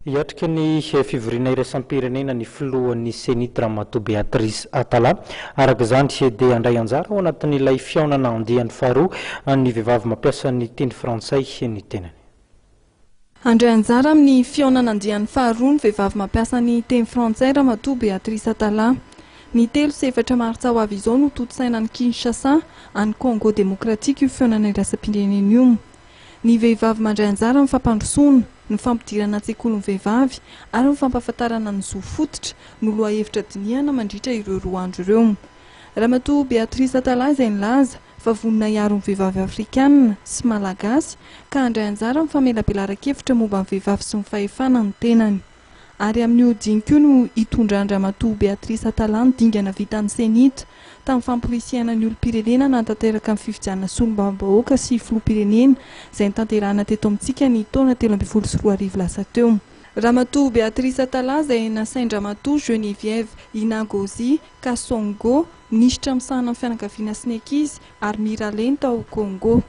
Iatrika ny fivoriana iraisam-pirenena ny filohan'ny Senitra Ramatoa Beatrice Atala. Araka izany dia handray anjara ao anatin'ilay fihaonana andiany faharoa ny vehivavy mampiasa ny teny frantsay ny tenany. Handray anjara amin'ny fihaonana andiany faharoa ny vehivavy mampiasa ny teny frantsay Ramatoa Beatrice Atala. Ny 3 sy 4 martsa ho avy izao no totsaina ny Kinshasa any Congo Démocratique io fihaonana iraisam-pirenena io. Ny vehivavy mandray anjara amin'ny fampandrosoana, ny fampidirana an-tsekoly ny vehivavy ary ny fampahafantarana ny zo fototra no lohahevitra dinihana mandritra ireo 2 andro ireo. Ramatoa Beatrice Atala izay nilaza fa vonona hiaro ny vehivavy afrikanina sy malagasy ka handray anjara amin'ny famelabelaran-kevitra momba ny vehivavy sy ny fahefana ny tenany. Ary amin'ny hodinika no hitondra Ramatoa Beatrice Atala ny dingana vitan'ny Senitra tamin'ny famporisiana ny olom-pirenena nahatanteraka amin'ny fifidianana solombavambahoaka sy filoham-pirenena izay nitanterahana teto amintsika ny taona 2024 lasa teo. Ramatoa Beatrice Atala izay nasain'ny Ramatoa Geneviève Inagozi Kasongo ministra misahana amin'ny fianakaviana sy ny ankizy ary Miralenta ao Congo.